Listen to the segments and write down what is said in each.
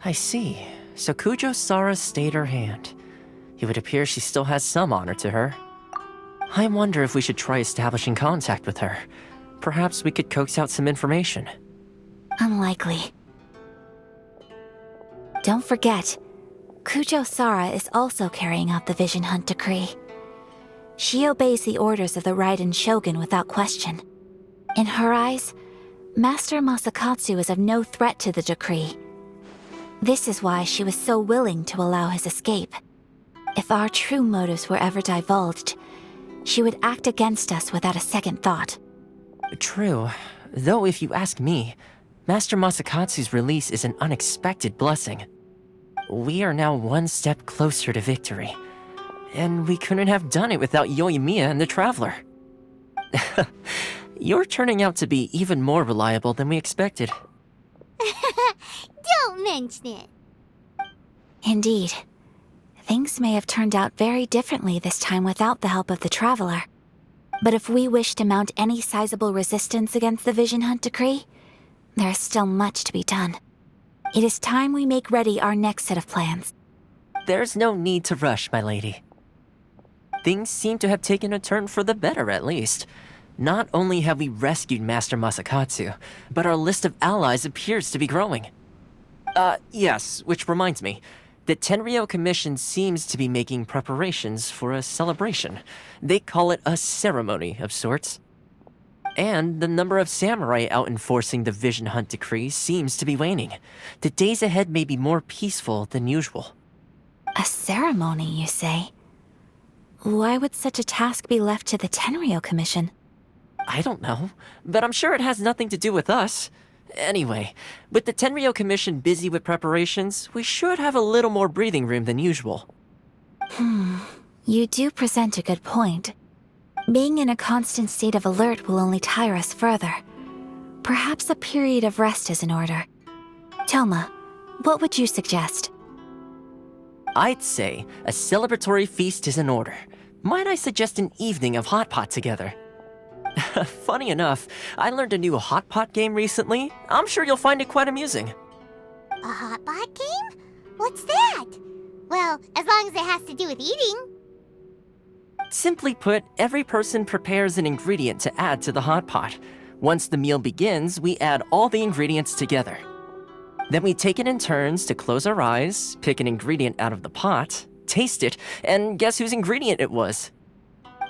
I see. So Kujo Sara stayed her hand. It would appear she still has some honor to her. I wonder if we should try establishing contact with her. Perhaps we could coax out some information. Unlikely. Don't forget, Kujo Sara is also carrying out the Vision Hunt decree. She obeys the orders of the Raiden Shogun without question. In her eyes, Master Masakatsu is of no threat to the decree. This is why she was so willing to allow his escape. If our true motives were ever divulged, she would act against us without a second thought. True. Though if you ask me, Master Masakatsu's release is an unexpected blessing. We are now one step closer to victory. And we couldn't have done it without Yoimiya and the Traveler. You're turning out to be even more reliable than we expected. Don't mention it. Indeed. Things may have turned out very differently this time without the help of the Traveler. But if we wish to mount any sizable resistance against the Vision Hunt decree, there is still much to be done. It is time we make ready our next set of plans. There's no need to rush, my lady. Things seem to have taken a turn for the better, at least. Not only have we rescued Master Masakatsu, but our list of allies appears to be growing. Yes, which reminds me. The Tenryou Commission seems to be making preparations for a celebration. They call it a ceremony of sorts. And the number of samurai out enforcing the Vision Hunt decree seems to be waning. The days ahead may be more peaceful than usual. A ceremony, you say? Why would such a task be left to the Tenryou Commission? I don't know, but I'm sure it has nothing to do with us. Anyway, with the Tenryou Commission busy with preparations, we should have a little more breathing room than usual. You do present a good point. Being in a constant state of alert will only tire us further. Perhaps a period of rest is in order. Toma, what would you suggest? I'd say a celebratory feast is in order. Might I suggest an evening of hot pot together? Funny enough, I learned a new hot pot game recently. I'm sure you'll find it quite amusing. A hot pot game? What's that? Well, as long as it has to do with eating. Simply put, every person prepares an ingredient to add to the hot pot. Once the meal begins, we add all the ingredients together. Then we take it in turns to close our eyes, pick an ingredient out of the pot, taste it, and guess whose ingredient it was.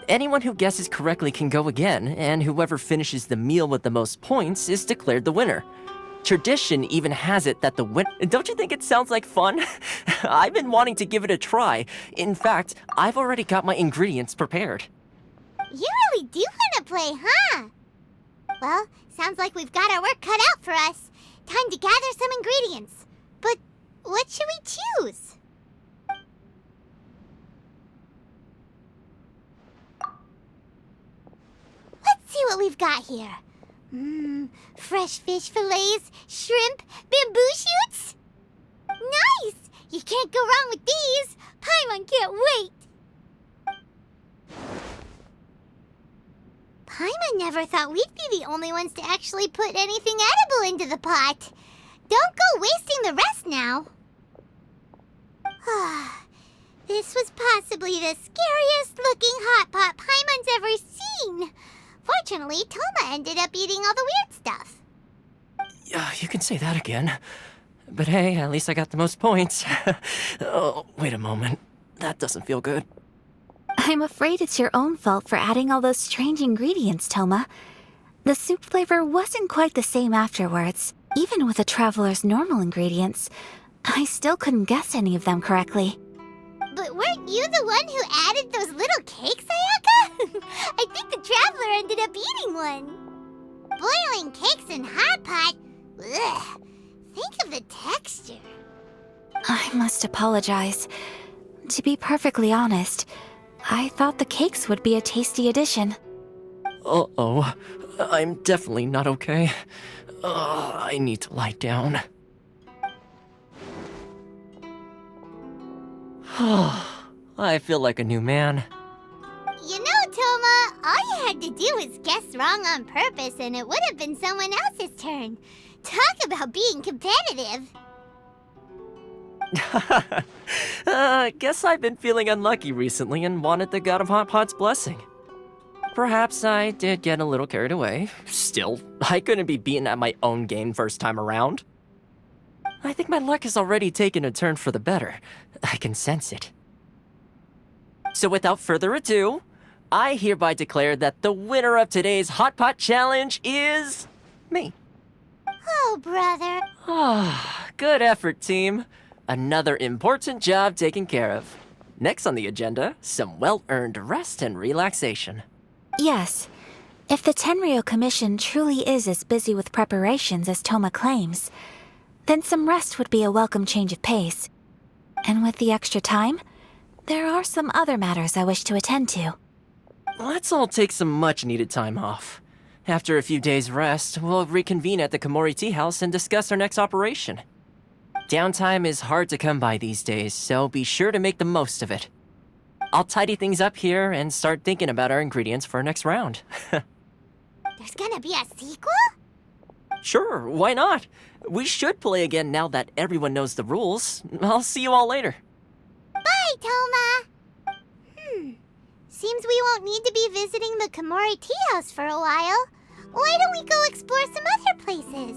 Anyone who guesses correctly can go again, and whoever finishes the meal with the most points is declared the winner. Tradition even has it that the winner... Don't you think it sounds like fun? I've been wanting to give it a try. In fact, I've already got my ingredients prepared. You really do want to play, huh? Well, sounds like we've got our work cut out for us. Time to gather some ingredients. But what should we choose? Let's see what we've got here. Fresh fish fillets, shrimp, bamboo shoots. Nice! You can't go wrong with these. Paimon can't wait. Paimon never thought we'd be the only ones to actually put anything edible into the pot. Don't go wasting the rest now. This was possibly the scariest looking hot pot Paimon's ever seen. Fortunately, Toma ended up eating all the weird stuff. You can say that again. But hey, at least I got the most points. Oh, wait a moment. That doesn't feel good. I'm afraid it's your own fault for adding all those strange ingredients, Toma. The soup flavor wasn't quite the same afterwards. Even with the Traveler's normal ingredients, I still couldn't guess any of them correctly. But weren't you the one who added those little cakes, Ayaka? I think the Traveler ended up eating one. Boiling cakes in hot pot? Ugh. Think of the texture. I must apologize. To be perfectly honest, I thought the cakes would be a tasty addition. Uh-oh. I'm definitely not okay. I need to lie down. I feel like a new man. You know, Toma, all you had to do was guess wrong on purpose and it would have been someone else's turn. Talk about being competitive. Guess I've been feeling unlucky recently and wanted the God of Hot Pot's blessing. Perhaps I did get a little carried away. Still, I couldn't be beaten at my own game first time around. I think my luck has already taken a turn for the better. I can sense it. So without further ado, I hereby declare that the winner of today's Hot Pot Challenge is me. Oh, brother. Ah, good effort, team. Another important job taken care of. Next on the agenda, some well-earned rest and relaxation. Yes. If the Tenryou Commission truly is as busy with preparations as Toma claims, then some rest would be a welcome change of pace. And with the extra time, there are some other matters I wish to attend to. Let's all take some much-needed time off. After a few days' rest, we'll reconvene at the Komori Tea House and discuss our next operation. Downtime is hard to come by these days, so be sure to make the most of it. I'll tidy things up here and start thinking about our ingredients for our next round. There's gonna be a sequel? Sure, why not? We should play again now that everyone knows the rules. I'll see you all later. Bye, Toma! Seems we won't need to be visiting the Komori Tea House for a while. Why don't we go explore some other places?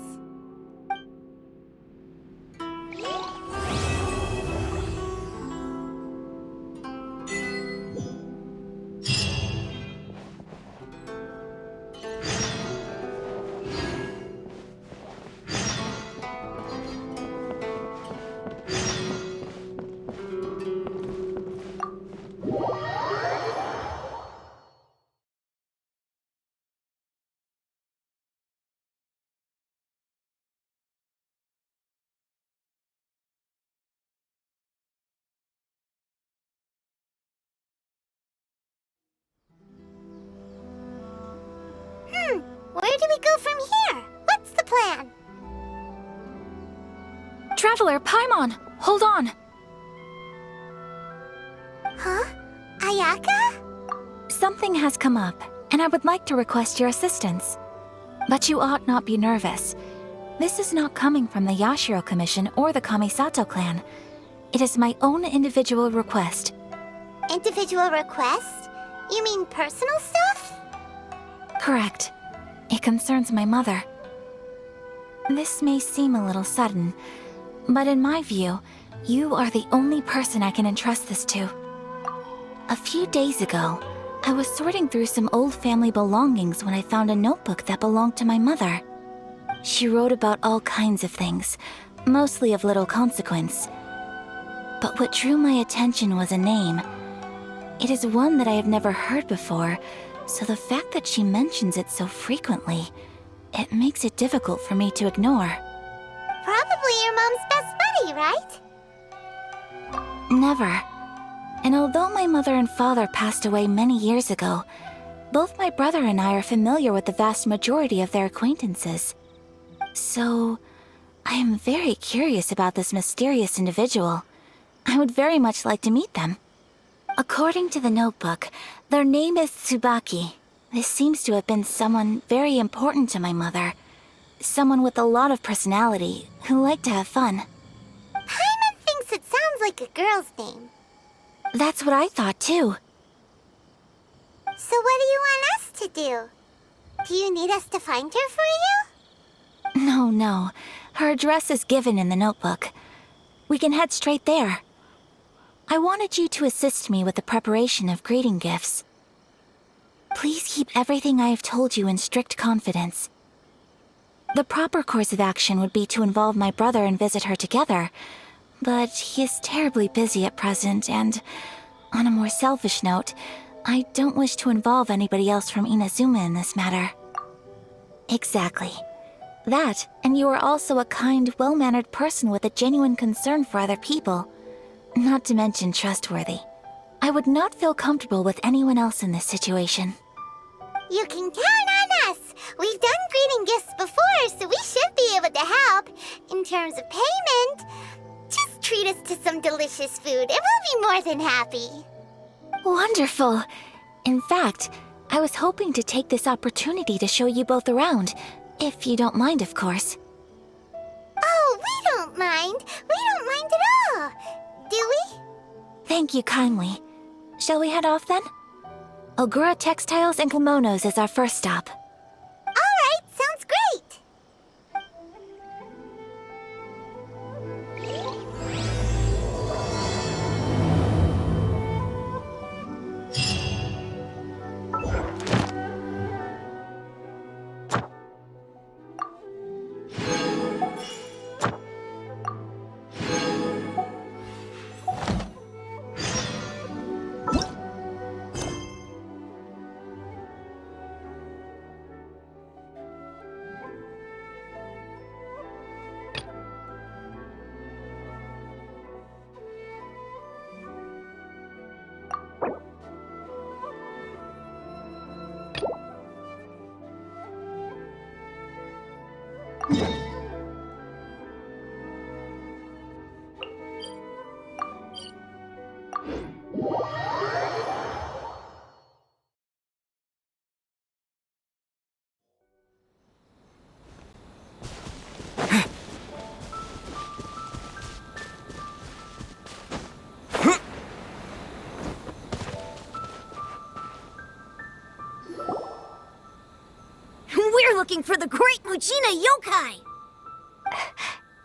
Where do we go from here? What's the plan? Traveler, Paimon, hold on! Huh? Ayaka? Something has come up, and I would like to request your assistance. But you ought not be nervous. This is not coming from the Yashiro Commission or the Kamisato clan. It is my own individual request. Individual request? You mean personal stuff? Correct. It concerns my mother. This may seem a little sudden, but in my view, you are the only person I can entrust this to. A few days ago, I was sorting through some old family belongings when I found a notebook that belonged to my mother. She wrote about all kinds of things, mostly of little consequence. But what drew my attention was a name. It is one that I have never heard before, so the fact that she mentions it so frequently, it makes it difficult for me to ignore. Probably your mom's best buddy, right? Never. And although my mother and father passed away many years ago, both my brother and I are familiar with the vast majority of their acquaintances. So, I am very curious about this mysterious individual. I would very much like to meet them. According to the notebook, their name is Tsubaki. This seems to have been someone very important to my mother. Someone with a lot of personality, who liked to have fun. Paimon thinks it sounds like a girl's name. That's what I thought too. So what do you want us to do? Do you need us to find her for you? No. Her address is given in the notebook. We can head straight there. I wanted you to assist me with the preparation of greeting gifts. Please keep everything I have told you in strict confidence. The proper course of action would be to involve my brother and visit her together, but he is terribly busy at present, and on a more selfish note, I don't wish to involve anybody else from Inazuma in this matter. Exactly. That, and you are also a kind, well-mannered person with a genuine concern for other people. Not to mention trustworthy. I would not feel comfortable with anyone else in this situation. You can count on us! We've done greeting gifts before, so we should be able to help. In terms of payment, just treat us to some delicious food and we'll be more than happy. Wonderful! In fact, I was hoping to take this opportunity to show you both around, if you don't mind, of course. Oh, we don't mind. We don't mind at all. Thank you kindly. Shall we head off then? Ogura Textiles and Kimonos is our first stop. Alright, sounds great! We're looking for the Great Mujina Yokai!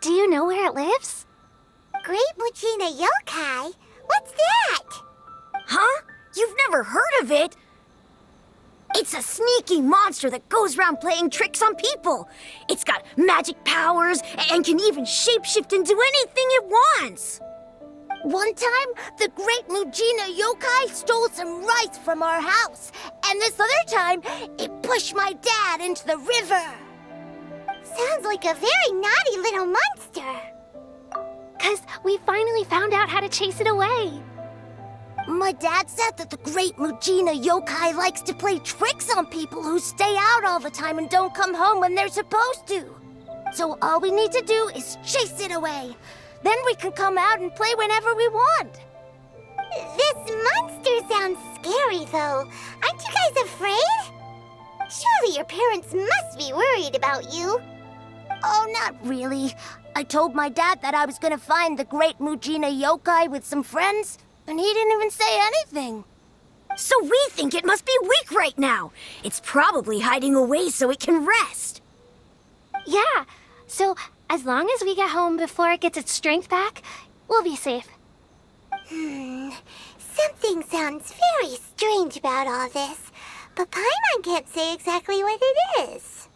Do you know where it lives? Great Mujina Yokai? What's that? Huh? You've never heard of it? It's a sneaky monster that goes around playing tricks on people. It's got magic powers and can even shapeshift into anything it wants. One time, the Great Mujina Yokai stole some rice from our house. And this other time, it pushed my dad into the river. Sounds like a very naughty little monster. 'Cause we finally found out how to chase it away. My dad said that the Great Mujina Yokai likes to play tricks on people who stay out all the time and don't come home when they're supposed to. So all we need to do is chase it away. Then we can come out and play whenever we want. This monster sounds scary, though. Aren't you guys afraid? Surely your parents must be worried about you. Oh, not really. I told my dad that I was gonna find the Great Mujina Yokai with some friends, and he didn't even say anything. So we think it must be weak right now. It's probably hiding away so it can rest. Yeah, so as long as we get home before it gets its strength back, we'll be safe. Something sounds very strange about all this, but Paimon can't say exactly what it is.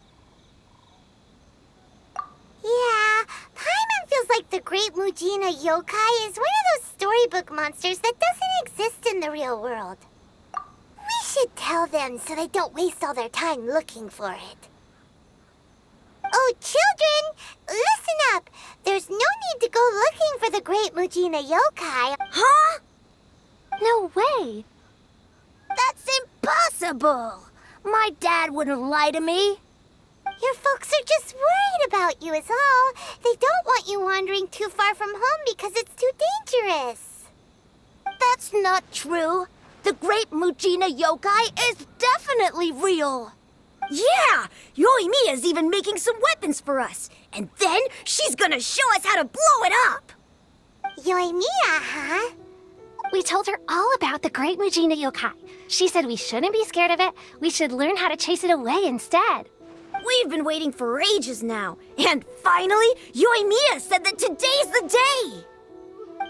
Yeah, Paimon feels like the Great Mujina Yokai is one of those storybook monsters that doesn't exist in the real world. We should tell them so they don't waste all their time looking for it. Oh, children, listen up. There's no need to go looking for the Great Mujina Yokai. Huh? No way! That's impossible! My dad wouldn't lie to me. Your folks are just worried about you is all. They don't want you wandering too far from home because it's too dangerous. That's not true. The Great Mujina Yokai is definitely real. Yeah! Yoimiya's even making some weapons for us. And then she's gonna show us how to blow it up! Yoimiya, huh? We told her all about the Great Mujina Yokai. She said we shouldn't be scared of it. We should learn how to chase it away instead. We've been waiting for ages now. And finally, Yoimiya said that today's the day!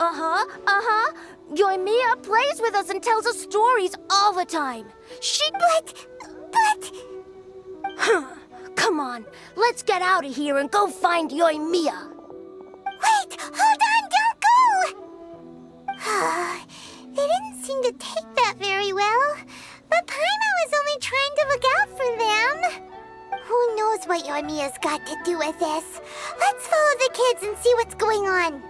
Uh-huh. Yoimiya plays with us and tells us stories all the time. But... Come on, let's get out of here and go find Yoimiya. Wait, hold on, don't go! They didn't seem to take that very well. But Paimon was only trying to look out for them. Who knows what Yoimiya's got to do with this? Let's follow the kids and see what's going on.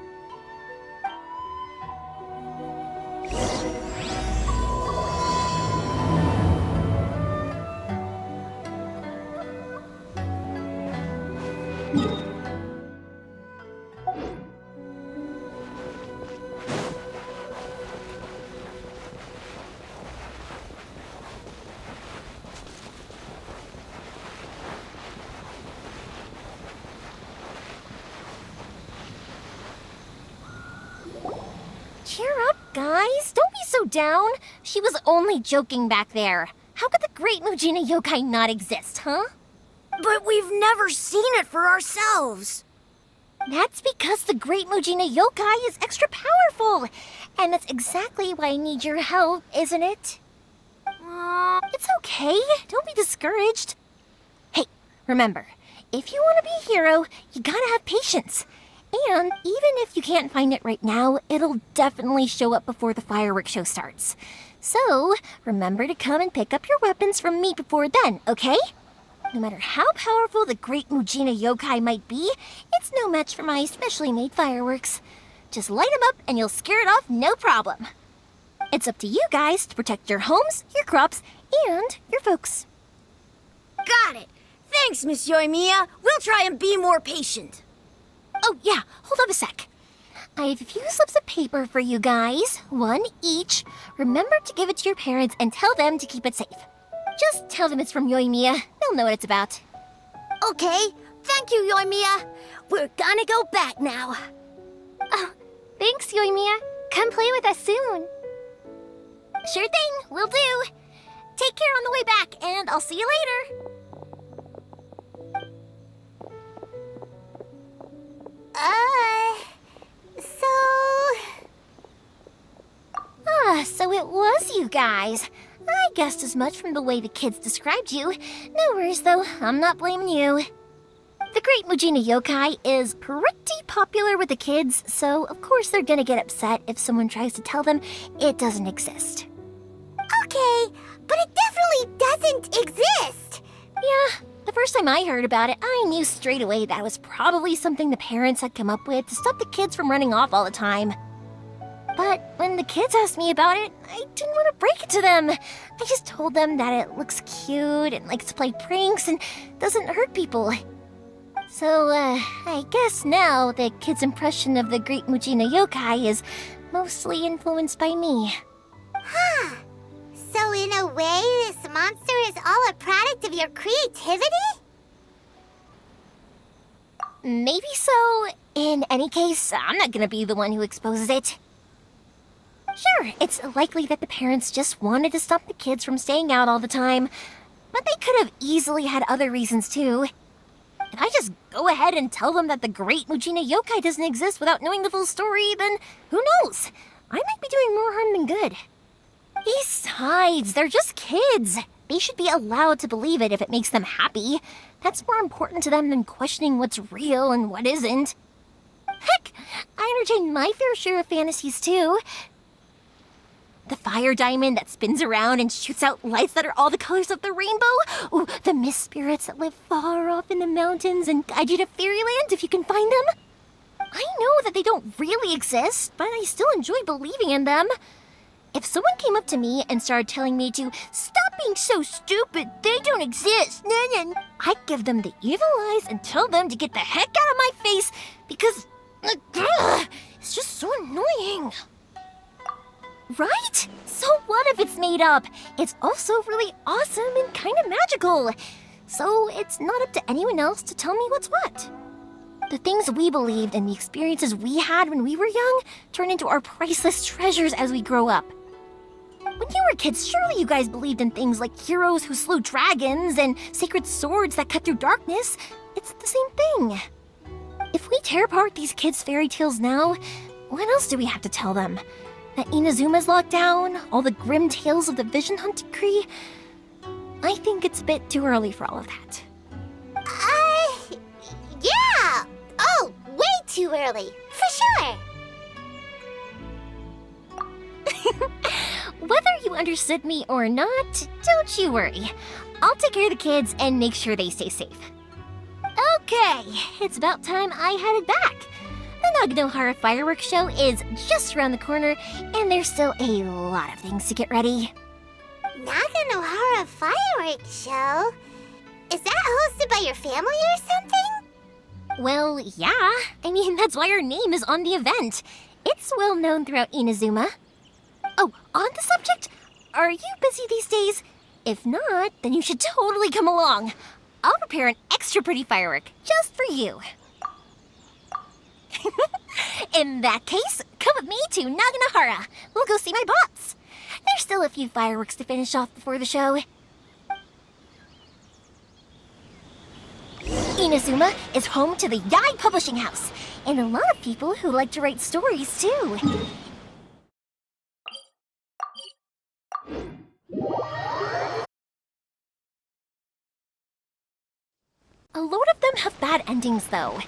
Cheer up, guys. guys, don't be so down. She was only joking back there. How could the Great Mujina Yokai not exist, huh? But we've never seen it for ourselves. That's because the Great Mujina Yokai is extra powerful. And that's exactly why I need your help, isn't it? It's okay. Don't be discouraged. Hey, remember, if you want to be a hero, you gotta have patience. And even if you can't find it right now, it'll definitely show up before the fireworks show starts. So, remember to come and pick up your weapons from me before then, okay? No matter how powerful the Great Mujina Yokai might be, it's no match for my specially made fireworks. Just light them up and you'll scare it off no problem. It's up to you guys to protect your homes, your crops, and your folks. Got it. Thanks, Miss Yoimiya. We'll try and be more patient. Oh, yeah, hold up a sec. I have a few slips of paper for you guys, one each. Remember to give it to your parents and tell them to keep it safe. Just tell them it's from Yoimiya. They'll know what it's about. Okay, thank you, Yoimiya. We're gonna go back now. Oh, thanks, Yoimiya. Come play with us soon. Sure thing, will do. Take care on the way back, and I'll see you later. So it was you guys. I guessed as much from the way the kids described you. No worries, though. I'm not blaming you. The Great Mujina Yokai is pretty popular with the kids, so of course they're gonna get upset if someone tries to tell them it doesn't exist. Okay, but it definitely doesn't exist. Yeah, the first time I heard about it, I knew straight away that was probably something the parents had come up with to stop the kids from running off all the time. But when the kids asked me about it, I didn't want to break it to them. I just told them that it looks cute and likes to play pranks and doesn't hurt people. So, I guess now the kids' impression of the Great Mujina Yokai is mostly influenced by me. Huh. So in a way, this monster is all a product of your creativity? Maybe so. In any case, I'm not gonna be the one who exposes it. Sure, it's likely that the parents just wanted to stop the kids from staying out all the time, but they could have easily had other reasons too. If I just go ahead and tell them that the Great Mujina Yokai doesn't exist without knowing the full story, then who knows? I might be doing more harm than good. Besides, they're just kids. They should be allowed to believe it if it makes them happy. That's more important to them than questioning what's real and what isn't. Heck, I entertain my fair share of fantasies too. The fire diamond that spins around and shoots out lights that are all the colors of the rainbow. Ooh, the mist spirits that live far off in the mountains and guide you to fairyland if you can find them. I know that they don't really exist, but I still enjoy believing in them. If someone came up to me and started telling me to stop being so stupid, they don't exist, I'd give them the evil eyes and tell them to get the heck out of my face because it's just so annoying. Right? So what if it's made up? It's also really awesome and kind of magical. So it's not up to anyone else to tell me what's what. The things we believed and the experiences we had when we were young turn into our priceless treasures as we grow up. When you were kids, surely you guys believed in things like heroes who slew dragons and sacred swords that cut through darkness. It's the same thing. If we tear apart these kids' fairy tales now, what else do we have to tell them? That Inazuma's locked down? All the grim tales of the Vision Hunt decree? I think it's a bit too early for all of that. Yeah! Oh, way too early, for sure! Whether you understood me or not, don't you worry. I'll take care of the kids and make sure they stay safe. Okay, it's about time I headed back. The Naganohara fireworks show is just around the corner, and there's still a lot of things to get ready. Naganohara fireworks show? Is that hosted by your family or something? Well, yeah. I mean, that's why our name is on the event. It's well known throughout Inazuma. Oh, on the subject, are you busy these days? If not, then you should totally come along. I'll prepare an extra pretty firework just for you. In that case, come with me to Naganahara. We'll go see my pops. There's still a few fireworks to finish off before the show. Inazuma is home to the Yai Publishing House, and a lot of people who like to write stories, too. A load of them have bad endings, though.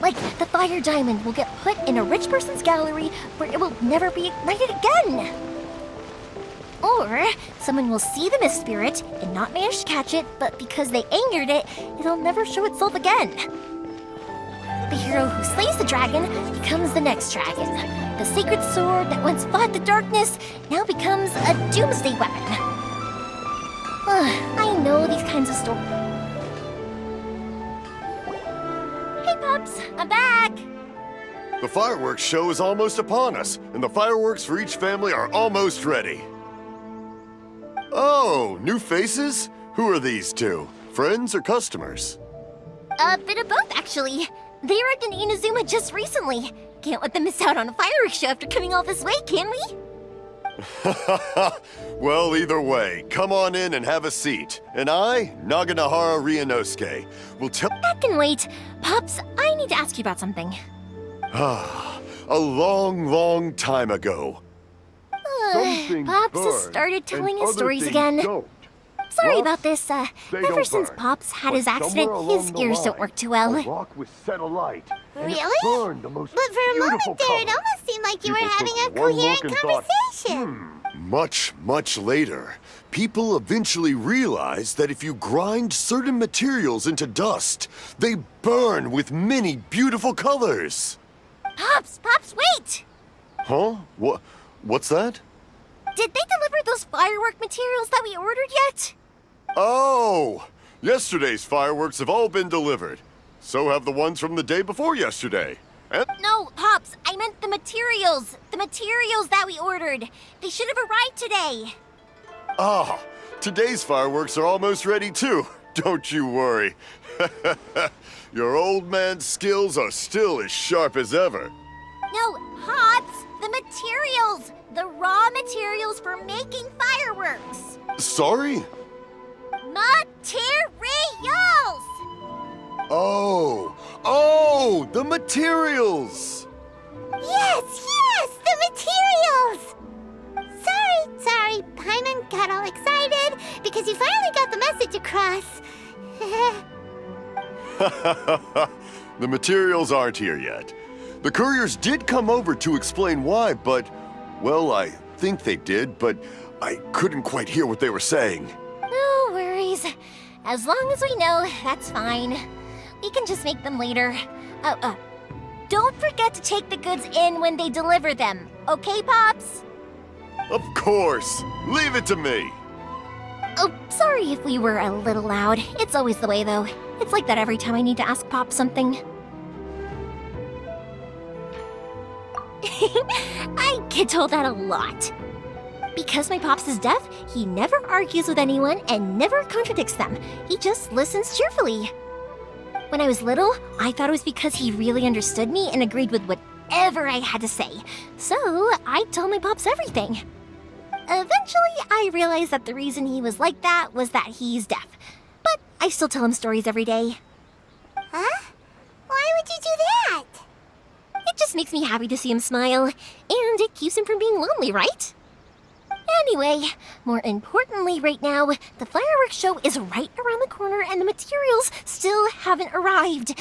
Like, the fire diamond will get put in a rich person's gallery where it will never be ignited again. Or, someone will see the mist spirit and not manage to catch it, but because they angered it, it'll never show itself again. The hero who slays the dragon becomes the next dragon. The sacred sword that once fought the darkness now becomes a doomsday weapon. I know these kinds of stories. Hey, Pops, I'm back! The fireworks show is almost upon us, and the fireworks for each family are almost ready. Oh, new faces? Who are these two? Friends or customers? A bit of both, actually. They arrived in Inazuma just recently. Can't let them miss out on a fireworks show after coming all this way, can we? Well, either way, come on in and have a seat. And I, Naganahara Ryunosuke, will tell— That can wait. Pops, I need to ask you about something. A long, long time ago. Pops has started telling his stories again. Sorry about this. Ever since Pops had his accident, his ears don't work too well. Really? But for a moment there, it almost seemed like you were having a coherent conversation. Much, much later, people eventually realized that if you grind certain materials into dust, they burn with many beautiful colors. Pops, wait! Huh? What's that? Did they deliver those firework materials that we ordered yet? Oh! Yesterday's fireworks have all been delivered. So have the ones from the day before yesterday. And No, Pops, I meant the materials. The materials that we ordered. They should have arrived today. Today's fireworks are almost ready too. Don't you worry. Your old man's skills are still as sharp as ever. No, Pops, the materials. The raw materials for making fireworks. Sorry? Materials! Oh, the materials! Yes, the materials! Sorry, Paimon got all excited because you finally got the message across. The materials aren't here yet. The couriers did come over to explain why, but, well, I think they did, but I couldn't quite hear what they were saying. No worries. As long as we know, that's fine. We can just make them later. Don't forget to take the goods in when they deliver them. Okay, Pops? Of course! Leave it to me! Oh, sorry if we were a little loud. It's always the way, though. It's like that every time I need to ask Pop something. I get told that a lot. Because my Pops is deaf, he never argues with anyone and never contradicts them. He just listens cheerfully. When I was little, I thought it was because he really understood me and agreed with whatever I had to say. So, I told my Pops everything. Eventually, I realized that the reason he was like that was that he's deaf. But I still tell him stories every day. Huh? Why would you do that? It just makes me happy to see him smile, and it keeps him from being lonely, right? Anyway, more importantly right now, the fireworks show is right around the corner and the materials still haven't arrived.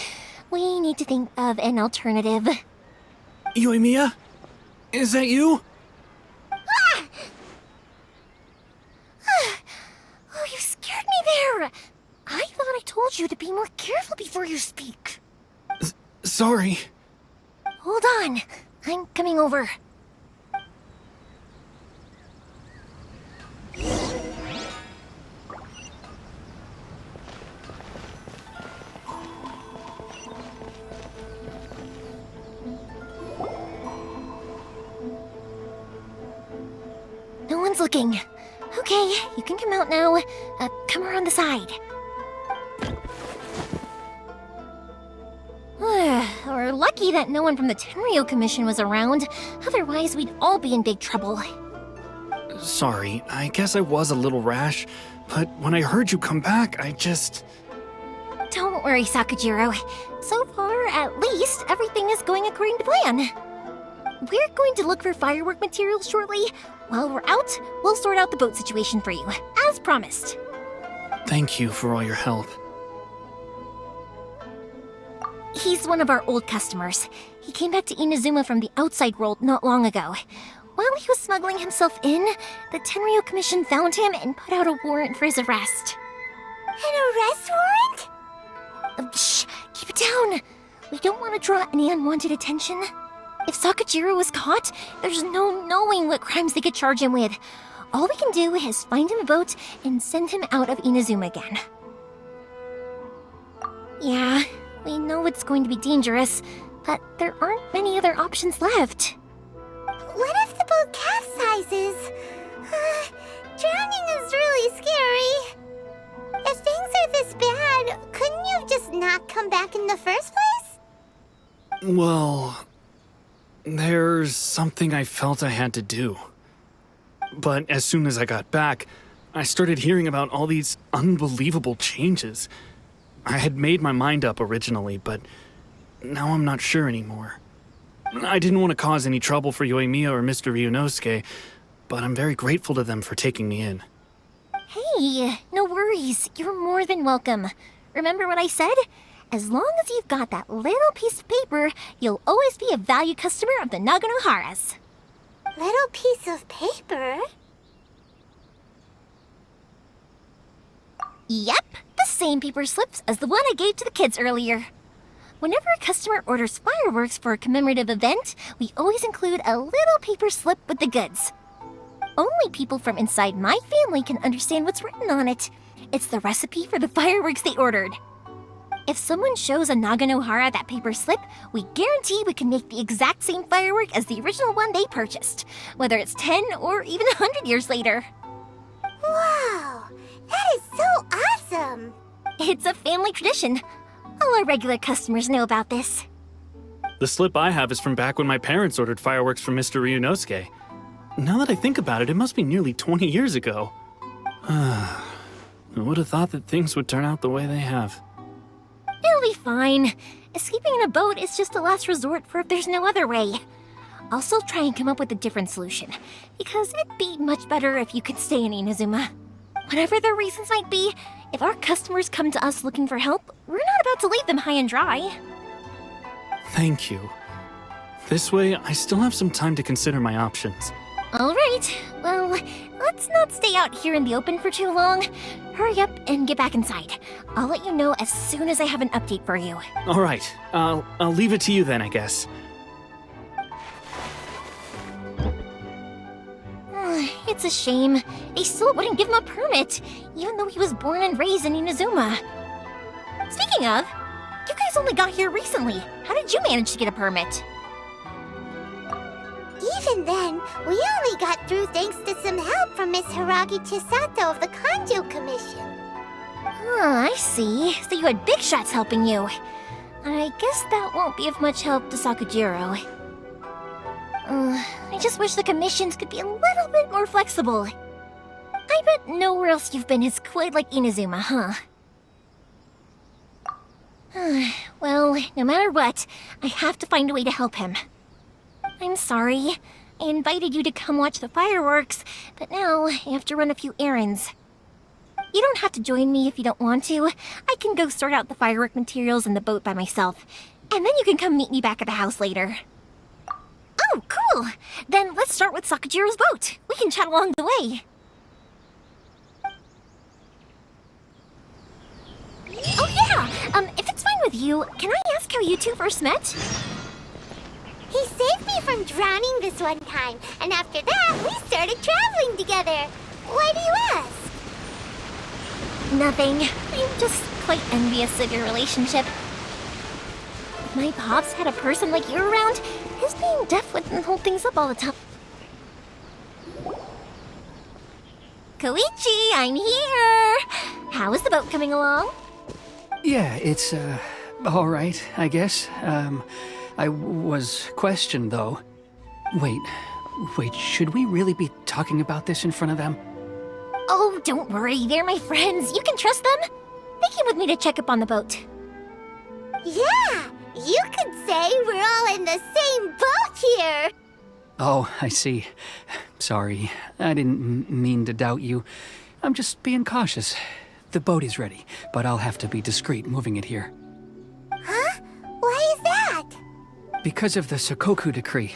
We need to think of an alternative. Yoimiya? Is that you? Oh, you scared me there! I thought I told you to be more careful before you speak. Sorry. Hold on, I'm coming over. No one's looking. Okay, you can come out now. Come around the side. Or We're lucky that no one from the Tenryo Commission was around. Otherwise, we'd all be in big trouble. Sorry, I guess I was a little rash, but when I heard you come back, I just... Don't worry, Sakujiro. So far, at least, everything is going according to plan. We're going to look for firework materials shortly. While we're out, we'll sort out the boat situation for you, as promised. Thank you for all your help. He's one of our old customers. He came back to Inazuma from the outside world not long ago. While he was smuggling himself in, the Tenryo Commission found him and put out a warrant for his arrest. An arrest warrant? Shh! Keep it down! We don't want to draw any unwanted attention. If Sakujiro was caught, there's no knowing what crimes they could charge him with. All we can do is find him a boat and send him out of Inazuma again. Yeah, we know it's going to be dangerous, but there aren't many other options left. What if the boat capsizes? Drowning is really scary. If things are this bad, couldn't you have just not come back in the first place? Well, there's something I felt I had to do. But as soon as I got back, I started hearing about all these unbelievable changes. I had made my mind up originally, but now I'm not sure anymore. I didn't want to cause any trouble for Yoimiya or Mr. Ryunosuke, but I'm very grateful to them for taking me in. Hey, no worries. You're more than welcome. Remember what I said? As long as you've got that little piece of paper, you'll always be a valued customer of the Naganoharas. Little piece of paper? Yep, the same paper slips as the one I gave to the kids earlier. Whenever a customer orders fireworks for a commemorative event, we always include a little paper slip with the goods. Only people from inside my family can understand what's written on it. It's the recipe for the fireworks they ordered. If someone shows a Naganohara that paper slip, we guarantee we can make the exact same firework as the original one they purchased, whether it's 10 or even 100 years later. Wow, that is so awesome! It's a family tradition. All our regular customers know about this. The slip I have is from back when my parents ordered fireworks from Mr. Ryunosuke. Now that I think about it, it must be nearly 20 years ago. I would have thought that things would turn out the way they have. It'll be fine. Escaping in a boat is just a last resort for if there's no other way. I'll still try and come up with a different solution, because it'd be much better if you could stay in Inazuma. Whatever their reasons might be, if our customers come to us looking for help, we're not about to leave them high and dry. Thank you. This way, I still have some time to consider my options. All right, well, let's not stay out here in the open for too long. Hurry up and get back inside. I'll let you know as soon as I have an update for you. All right, I'll leave it to you then, I guess. It's a shame. They still wouldn't give him a permit, even though he was born and raised in Inazuma. Speaking of, you guys only got here recently. How did you manage to get a permit? Even then, we only got through thanks to some help from Miss Hiragi Chisato of the Kanjo Commission. I see. So you had big shots helping you. I guess that won't be of much help to Sakujiro. I just wish the commissions could be a little bit more flexible. I bet nowhere else you've been is quite like Inazuma, huh? Well, no matter what, I have to find a way to help him. I'm sorry. I invited you to come watch the fireworks, but now I have to run a few errands. You don't have to join me if you don't want to. I can go sort out the firework materials in the boat by myself, and then you can come meet me back at the house later. Oh, cool! Then let's start with Sakujiro's boat. We can chat along the way. Oh yeah! If it's fine with you, can I ask how you two first met? He saved me from drowning this one time, and after that, we started traveling together. Why do you ask? Nothing. I'm just quite envious of your relationship. If my pops had a person like you around, his being deaf wouldn't hold things up all the time. Koichi, I'm here! How is the boat coming along? Yeah, it's, All right, I guess. I was questioned, though. Wait, should we really be talking about this in front of them? Oh, don't worry, they're my friends. You can trust them. They came with me to check up on the boat. Yeah, you could say we're all in the same boat here. Oh, I see. Sorry, I didn't mean to doubt you. I'm just being cautious. The boat is ready, but I'll have to be discreet moving it here. Huh? Why is that? Because of the Sokoku decree,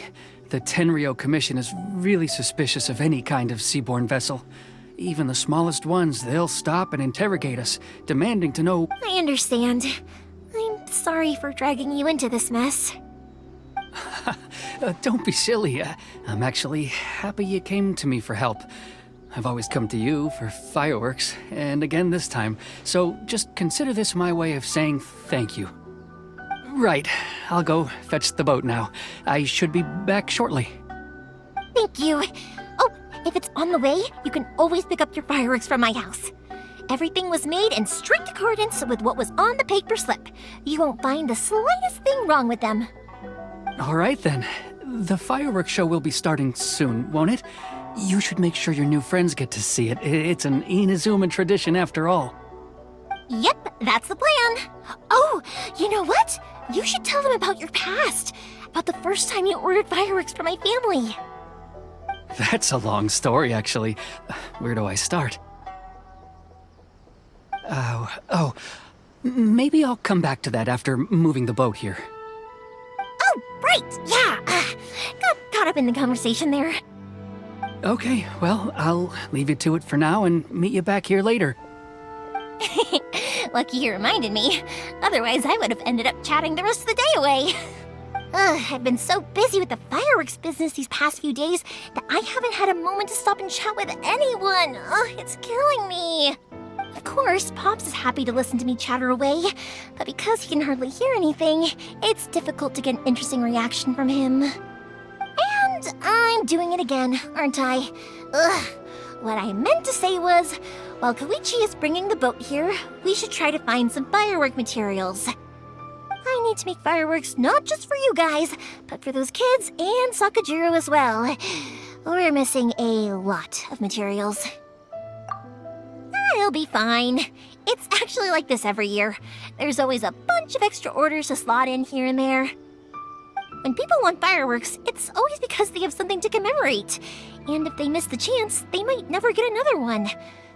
the Tenryo Commission is really suspicious of any kind of seaborne vessel. Even the smallest ones, they'll stop and interrogate us, demanding to know... I understand. I'm sorry for dragging you into this mess. Don't be silly. I'm actually happy you came to me for help. I've always come to you for fireworks, and again this time, so just consider this my way of saying thank you. Right, I'll go fetch the boat now. I should be back shortly. Thank you. Oh, if it's on the way, you can always pick up your fireworks from my house. Everything was made in strict accordance with what was on the paper slip. You won't find the slightest thing wrong with them. All right then. The fireworks show will be starting soon, won't it? You should make sure your new friends get to see it. It's an Inazuma tradition after all. Yep, that's the plan. Oh, you know what? You should tell them about your past. About the first time you ordered fireworks for my family. That's a long story, actually. Where do I start? Maybe I'll come back to that after moving the boat here. Oh, right, yeah. Got caught up in the conversation there. Okay, well, I'll leave you to it for now and meet you back here later. Lucky you reminded me. Otherwise, I would have ended up chatting the rest of the day away. I've been so busy with the fireworks business these past few days that I haven't had a moment to stop and chat with anyone. It's killing me. Of course, Pops is happy to listen to me chatter away, but because he can hardly hear anything, it's difficult to get an interesting reaction from him. And I'm doing it again, aren't I? What I meant to say was, while Koichi is bringing the boat here, we should try to find some firework materials. I need to make fireworks not just for you guys, but for those kids and Sakajiro as well. We're missing a lot of materials. It'll be fine. It's actually like this every year. There's always a bunch of extra orders to slot in here and there. When people want fireworks, it's always because they have something to commemorate. And if they miss the chance, they might never get another one.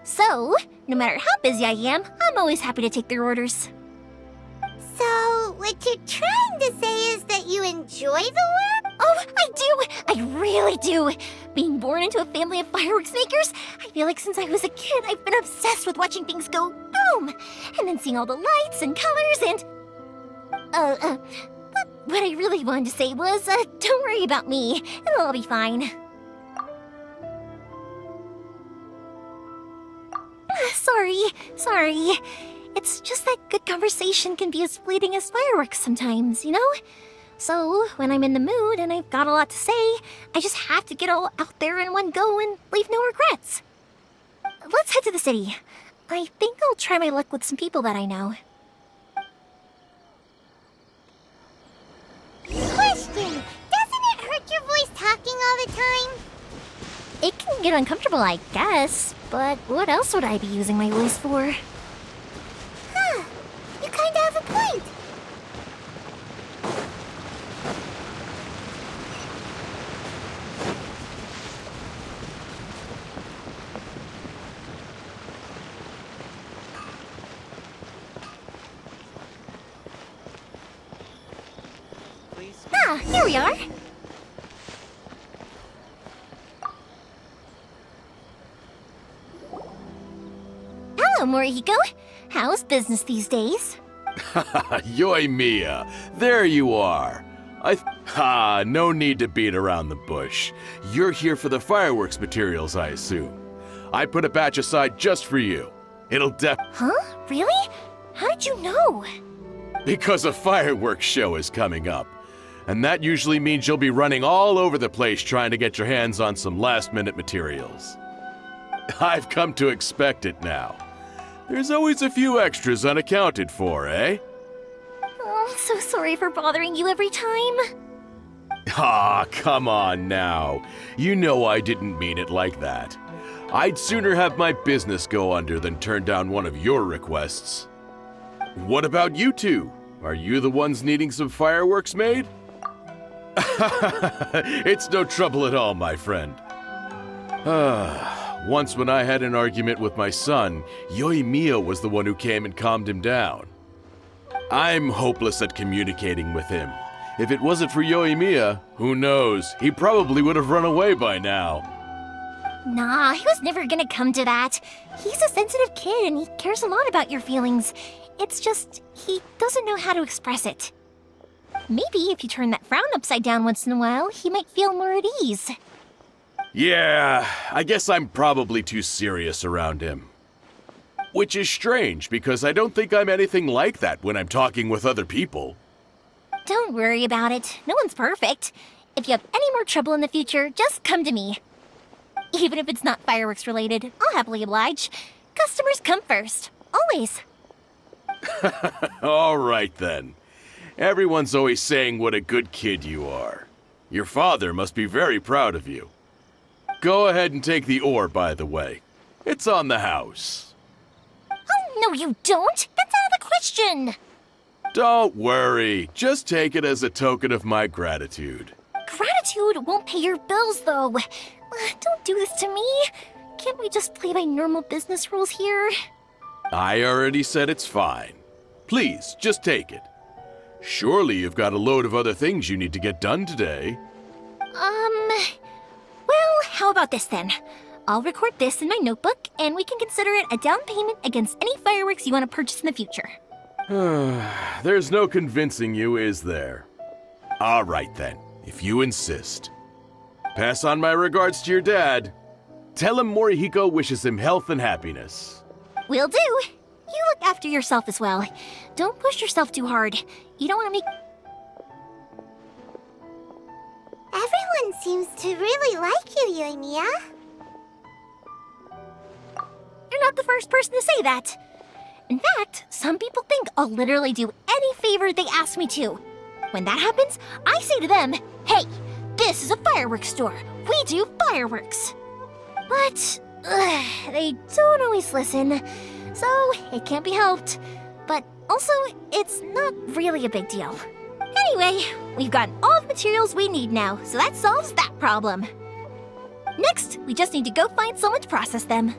So, no matter how busy I am, I'm always happy to take their orders. So, what you're trying to say is that you enjoy the work? Oh, I do! I really do! Being born into a family of fireworks makers, I feel like since I was a kid, I've been obsessed with watching things go boom! And then seeing all the lights and colors and... But what I really wanted to say was, don't worry about me. It'll all be fine. Sorry. It's just that good conversation can be as fleeting as fireworks sometimes, you know? So, when I'm in the mood and I've got a lot to say, I just have to get all out there in one go and leave no regrets. Let's head to the city. I think I'll try my luck with some people that I know. Question! Doesn't it hurt your voice talking all the time? It can get uncomfortable, I guess, but what else would I be using my voice for? Huh. You kinda have a point. Ah, here we are. Hello, Morihiko. How's business these days? Yoi Mia, there you are. No need to beat around the bush. You're here for the fireworks materials, I assume. I put a batch aside just for you. It'll Huh? Really? How did you know? Because a fireworks show is coming up. And that usually means you'll be running all over the place trying to get your hands on some last-minute materials. I've come to expect it now. There's always a few extras unaccounted for, eh? Oh, so sorry for bothering you every time. Ah, come on now. You know I didn't mean it like that. I'd sooner have my business go under than turn down one of your requests. What about you two? Are you the ones needing some fireworks made? It's no trouble at all, my friend. Once when I had an argument with my son, Yoimiya was the one who came and calmed him down. I'm hopeless at communicating with him. If it wasn't for Yoimiya, who knows, he probably would have run away by now. Nah, he was never gonna come to that. He's a sensitive kid and he cares a lot about your feelings. It's just, he doesn't know how to express it. Maybe if you turn that frown upside down once in a while, he might feel more at ease. Yeah, I guess I'm probably too serious around him. Which is strange, because I don't think I'm anything like that when I'm talking with other people. Don't worry about it. No one's perfect. If you have any more trouble in the future, just come to me. Even if it's not fireworks related, I'll happily oblige. Customers come first. Always. All right then. Everyone's always saying what a good kid you are. Your father must be very proud of you. Go ahead and take the ore, by the way. It's on the house. Oh, no you don't. That's out of the question. Don't worry. Just take it as a token of my gratitude. Gratitude won't pay your bills, though. Don't do this to me. Can't we just play by normal business rules here? I already said it's fine. Please, just take it. Surely you've got a load of other things you need to get done today. Well, how about this then? I'll record this in my notebook, and we can consider it a down payment against any fireworks you want to purchase in the future. There's no convincing you, is there? All right then, if you insist. Pass on my regards to your dad. Tell him Morihiko wishes him health and happiness. Will do. You look after yourself as well. Don't push yourself too hard. You don't want to make... Everyone seems to really like you, Yoimiya. You're not the first person to say that. In fact, some people think I'll literally do any favor they ask me to. When that happens, I say to them, hey, this is a fireworks store. We do fireworks. But they don't always listen, so it can't be helped. But also, it's not really a big deal. Anyway, we've got all the materials we need now, so that solves that problem. Next, we just need to go find someone to process them.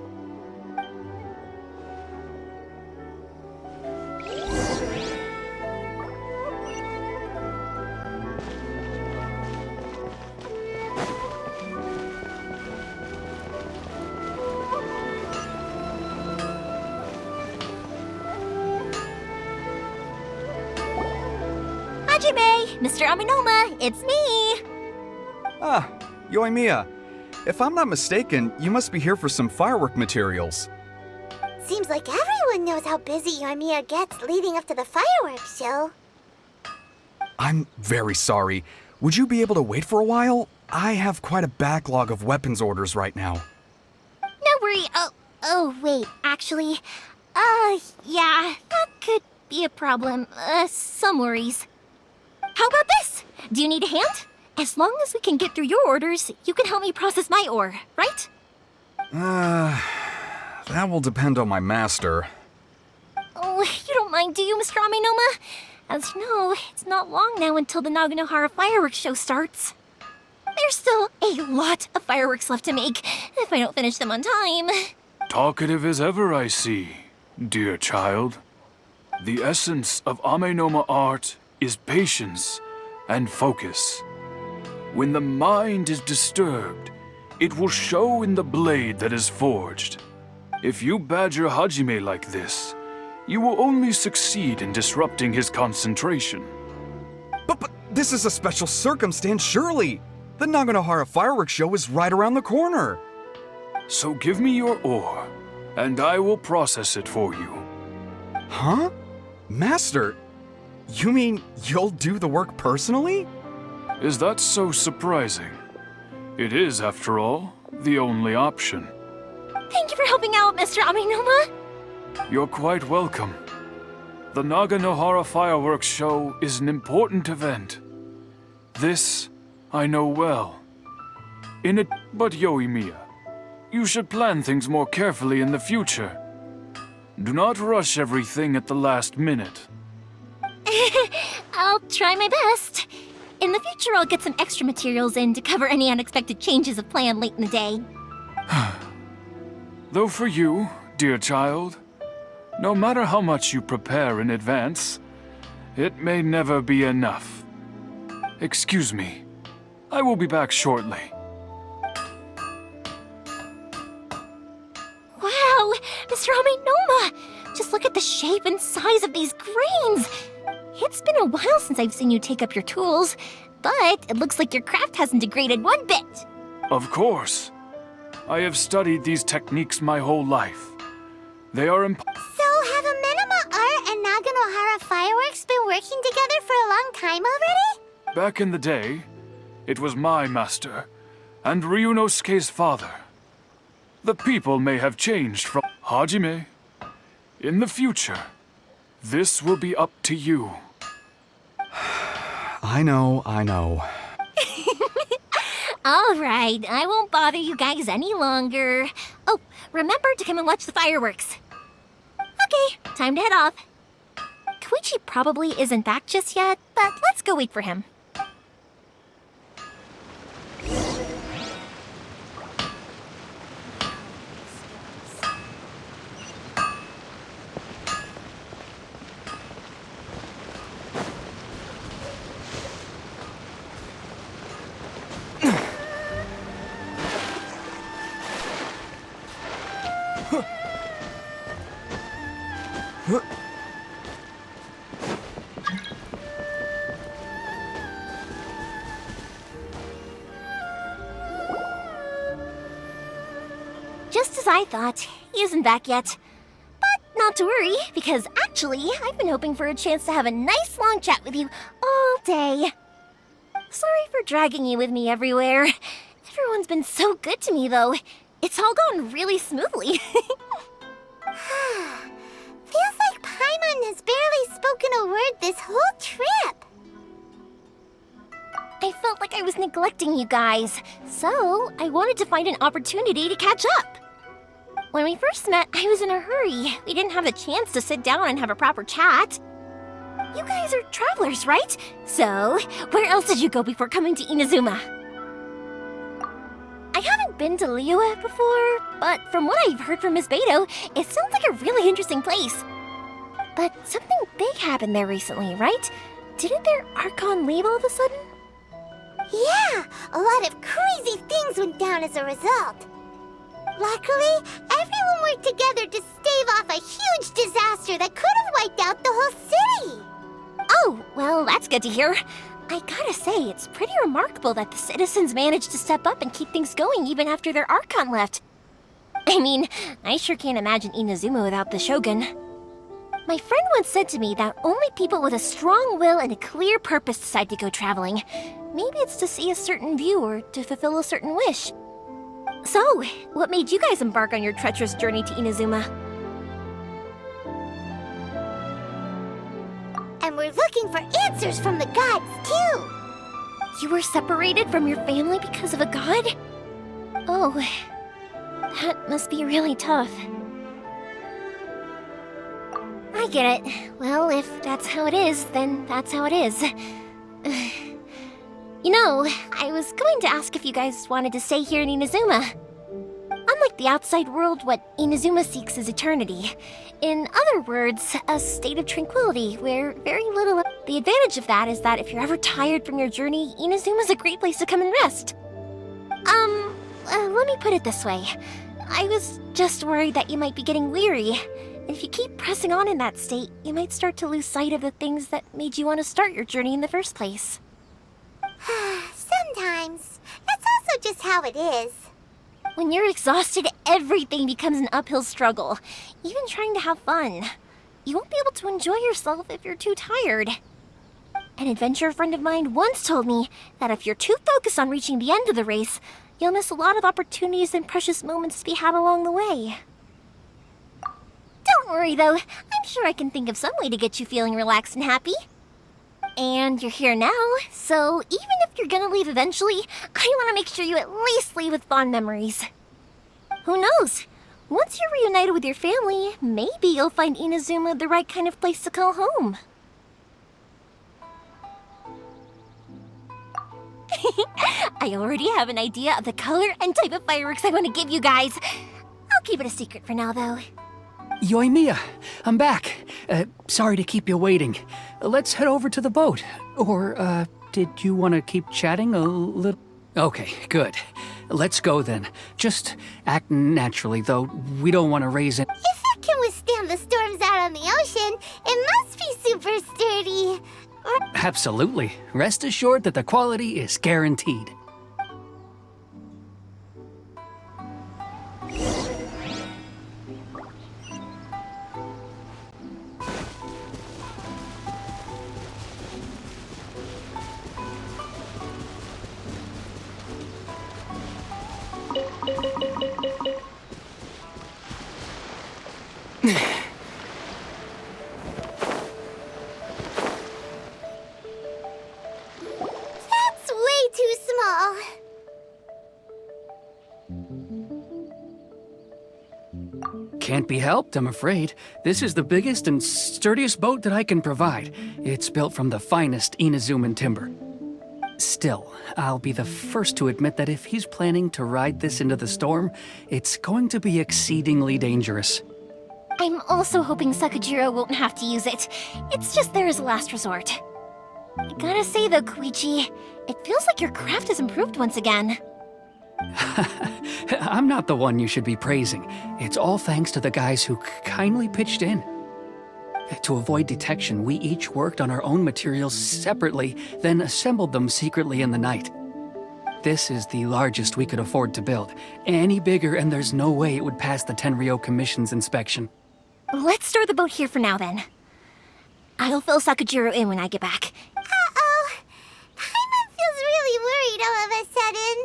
Hajime! Mr. Aminoma, it's me! Ah, Yoimiya. If I'm not mistaken, you must be here for some firework materials. Seems like everyone knows how busy Yoimiya gets leading up to the fireworks show. I'm very sorry. Would you be able to wait for a while? I have quite a backlog of weapons orders right now. No worry. Oh, wait, actually. Yeah, that could be a problem. Some worries. How about this? Do you need a hand? As long as we can get through your orders, you can help me process my ore, right? That will depend on my master. Oh, you don't mind, do you, Mr. Aminoma? As you know, it's not long now until the Naganohara fireworks show starts. There's still a lot of fireworks left to make, if I don't finish them on time. Talkative as ever, I see, dear child. The essence of Amenoma art is patience and focus. When the mind is disturbed, it will show in the blade that is forged. If you badger Hajime like this, you will only succeed in disrupting his concentration. But this is a special circumstance, surely. The Naganohara fireworks show is right around the corner. So give me your ore, and I will process it for you. Huh? Master, you mean you'll do the work personally? Is that so surprising? It is, after all, the only option. Thank you for helping out, Mr. Aminoma. You're quite welcome. The Naganohara fireworks show is an important event. This I know well. But Yoimiya, you should plan things more carefully in the future. Do not rush everything at the last minute. I'll try my best. In the future, I'll get some extra materials in to cover any unexpected changes of plan late in the day. Though for you, dear child, no matter how much you prepare in advance, it may never be enough. Excuse me. I will be back shortly. Wow, Mr. Amenoma! Just look at the shape and size of these grains! It's been a while since I've seen you take up your tools, but it looks like your craft hasn't degraded one bit. Of course. I have studied these techniques my whole life. They are So have Amenoma Art and Naganohara Fireworks been working together for a long time already? Back in the day, it was my master, and Ryunosuke's father. The people may have changed from Hajime. In the future, this will be up to you. I know. All right, I won't bother you guys any longer. Oh, remember to come and watch the fireworks. Okay, time to head off. Koichi probably isn't back just yet, but let's go wait for him. Just as I thought, he isn't back yet. But not to worry, because actually, I've been hoping for a chance to have a nice long chat with you all day. Sorry for dragging you with me everywhere. Everyone's been so good to me, though. It's all gone really smoothly. Feels like Paimon has barely spoken a word this whole trip. I felt like I was neglecting you guys, so I wanted to find an opportunity to catch up. When we first met, I was in a hurry. We didn't have the chance to sit down and have a proper chat. You guys are travelers, right? So, where else did you go before coming to Inazuma? I haven't been to Liyue before, but from what I've heard from Miss Beto, it sounds like a really interesting place. But something big happened there recently, right? Didn't their Archon leave all of a sudden? Yeah, a lot of crazy things went down as a result. Luckily, everyone worked together to stave off a huge disaster that could have wiped out the whole city. Oh, well, that's good to hear. I gotta say, it's pretty remarkable that the citizens managed to step up and keep things going even after their Archon left. I mean, I sure can't imagine Inazuma without the Shogun. My friend once said to me that only people with a strong will and a clear purpose decide to go traveling. Maybe it's to see a certain view or to fulfill a certain wish. So, what made you guys embark on your treacherous journey to Inazuma? And we're looking for answers from the gods, too. You were separated from your family because of a god? Oh, that must be really tough. I get it. Well, if that's how it is, then that's how it is. You know, I was going to ask if you guys wanted to stay here in Inazuma. Unlike the outside world, what Inazuma seeks is eternity. In other words, a state of tranquility where very little... The advantage of that is that if you're ever tired from your journey, Inazuma's a great place to come and rest. Let me put it this way. I was just worried that you might be getting weary. And if you keep pressing on in that state, you might start to lose sight of the things that made you want to start your journey in the first place. Sometimes. That's also just how it is. When you're exhausted, everything becomes an uphill struggle. Even trying to have fun. You won't be able to enjoy yourself if you're too tired. An adventurer friend of mine once told me that if you're too focused on reaching the end of the race, you'll miss a lot of opportunities and precious moments to be had along the way. Don't worry, though. I'm sure I can think of some way to get you feeling relaxed and happy. And you're here now, so even if you're gonna leave eventually, I want to make sure you at least leave with fond memories. Who knows? Once you're reunited with your family, maybe you'll find Inazuma the right kind of place to call home. I already have an idea of the color and type of fireworks I want to give you guys. I'll keep it a secret for now, though. Yoimiya, I'm back. Sorry to keep you waiting. Let's head over to the boat. Or, did you want to keep chatting a little? Okay, good. Let's go then. Just act naturally, though. We don't want to raise it. If it can withstand the storms out on the ocean, it must be super sturdy. Absolutely. Rest assured that the quality is guaranteed. That's way too small. Can't be helped, I'm afraid. This is the biggest and sturdiest boat that I can provide. It's built from the finest Inazuman timber. Still, I'll be the first to admit that if he's planning to ride this into the storm, it's going to be exceedingly dangerous. I'm also hoping Sakajiro won't have to use it. It's just there as a last resort. I gotta say though, Koichi, it feels like your craft has improved once again. I'm not the one you should be praising. It's all thanks to the guys who kindly pitched in. To avoid detection, we each worked on our own materials separately, then assembled them secretly in the night. This is the largest we could afford to build. Any bigger and there's no way it would pass the Tenryo Commission's inspection. Let's store the boat here for now then. I'll fill Sakajiro in when I get back. Uh-oh. Paimon feels really worried all of a sudden.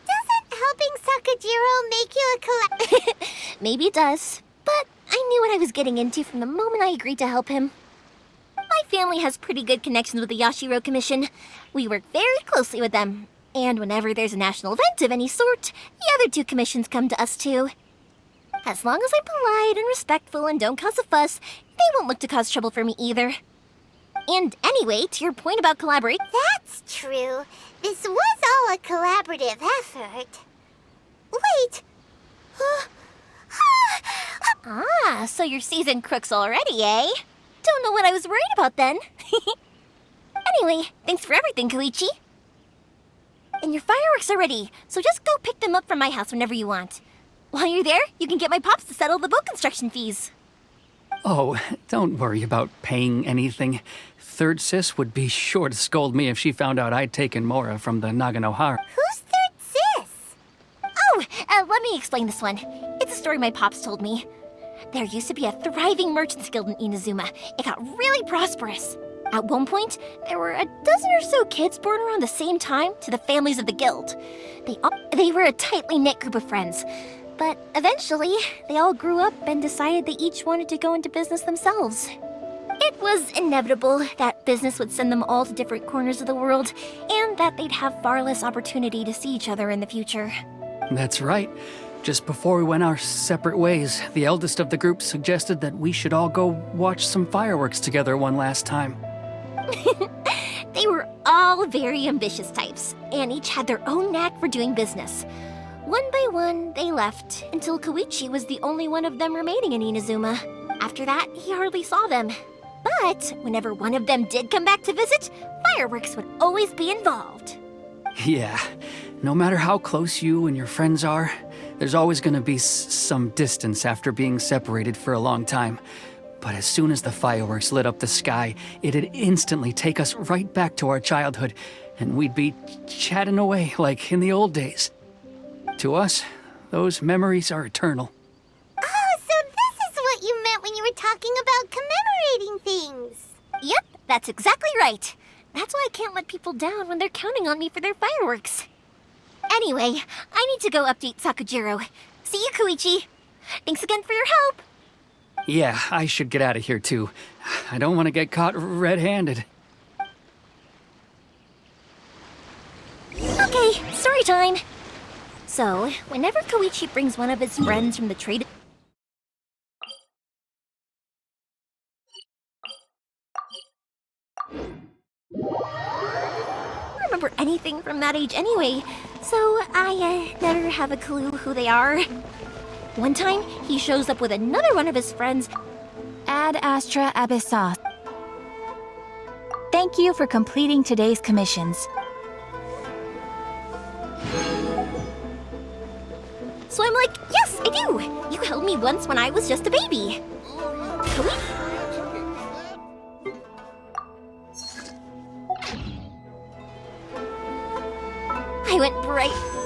Doesn't helping Sakajiro make you a Maybe it does, but I knew what I was getting into from the moment I agreed to help him. My family has pretty good connections with the Yashiro Commission. We work very closely with them. And whenever there's a national event of any sort, the other two commissions come to us too. As long as I'm polite and respectful and don't cause a fuss, they won't look to cause trouble for me either. And anyway, to your point about collaborating... That's true. This was all a collaborative effort. Wait. So you're seasoned crooks already, eh? Don't know what I was worried about then. Anyway, thanks for everything, Koichi. And your fireworks are ready, so just go pick them up from my house whenever you want. While you're there, you can get my pops to settle the boat construction fees. Oh, don't worry about paying anything. Third Sis would be sure to scold me if she found out I'd taken Mora from the Naganohara. Who's Third Sis? Oh, let me explain this one. It's a story my pops told me. There used to be a thriving merchants guild in Inazuma. It got really prosperous. At one point, there were a dozen or so kids born around the same time to the families of the guild. They were a tightly knit group of friends. But eventually, they all grew up and decided they each wanted to go into business themselves. It was inevitable that business would send them all to different corners of the world, and that they'd have far less opportunity to see each other in the future. That's right. Just before we went our separate ways, the eldest of the group suggested that we should all go watch some fireworks together one last time. They were all very ambitious types, and each had their own knack for doing business. One by one, they left, until Koichi was the only one of them remaining in Inazuma. After that, he hardly saw them. But whenever one of them did come back to visit, fireworks would always be involved. Yeah, no matter how close you and your friends are, there's always going to be some distance after being separated for a long time. But as soon as the fireworks lit up the sky, it'd instantly take us right back to our childhood, and we'd be chatting away like in the old days. To us, those memories are eternal. Oh, so this is what you meant when you were talking about commemorating things. Yep, that's exactly right. That's why I can't let people down when they're counting on me for their fireworks. Anyway, I need to go update Sakajiro. See you, Koichi. Thanks again for your help. Yeah, I should get out of here too. I don't want to get caught red-handed. Okay, story time. So, whenever Koichi brings one of his friends from the trade... I don't remember anything from that age anyway, so I never have a clue who they are. One time, he shows up with another one of his friends. Ad Astra Abyssos. Thank you for completing today's commissions. So I'm like, yes, I do! You held me once when I was just a baby. Koichi? I went right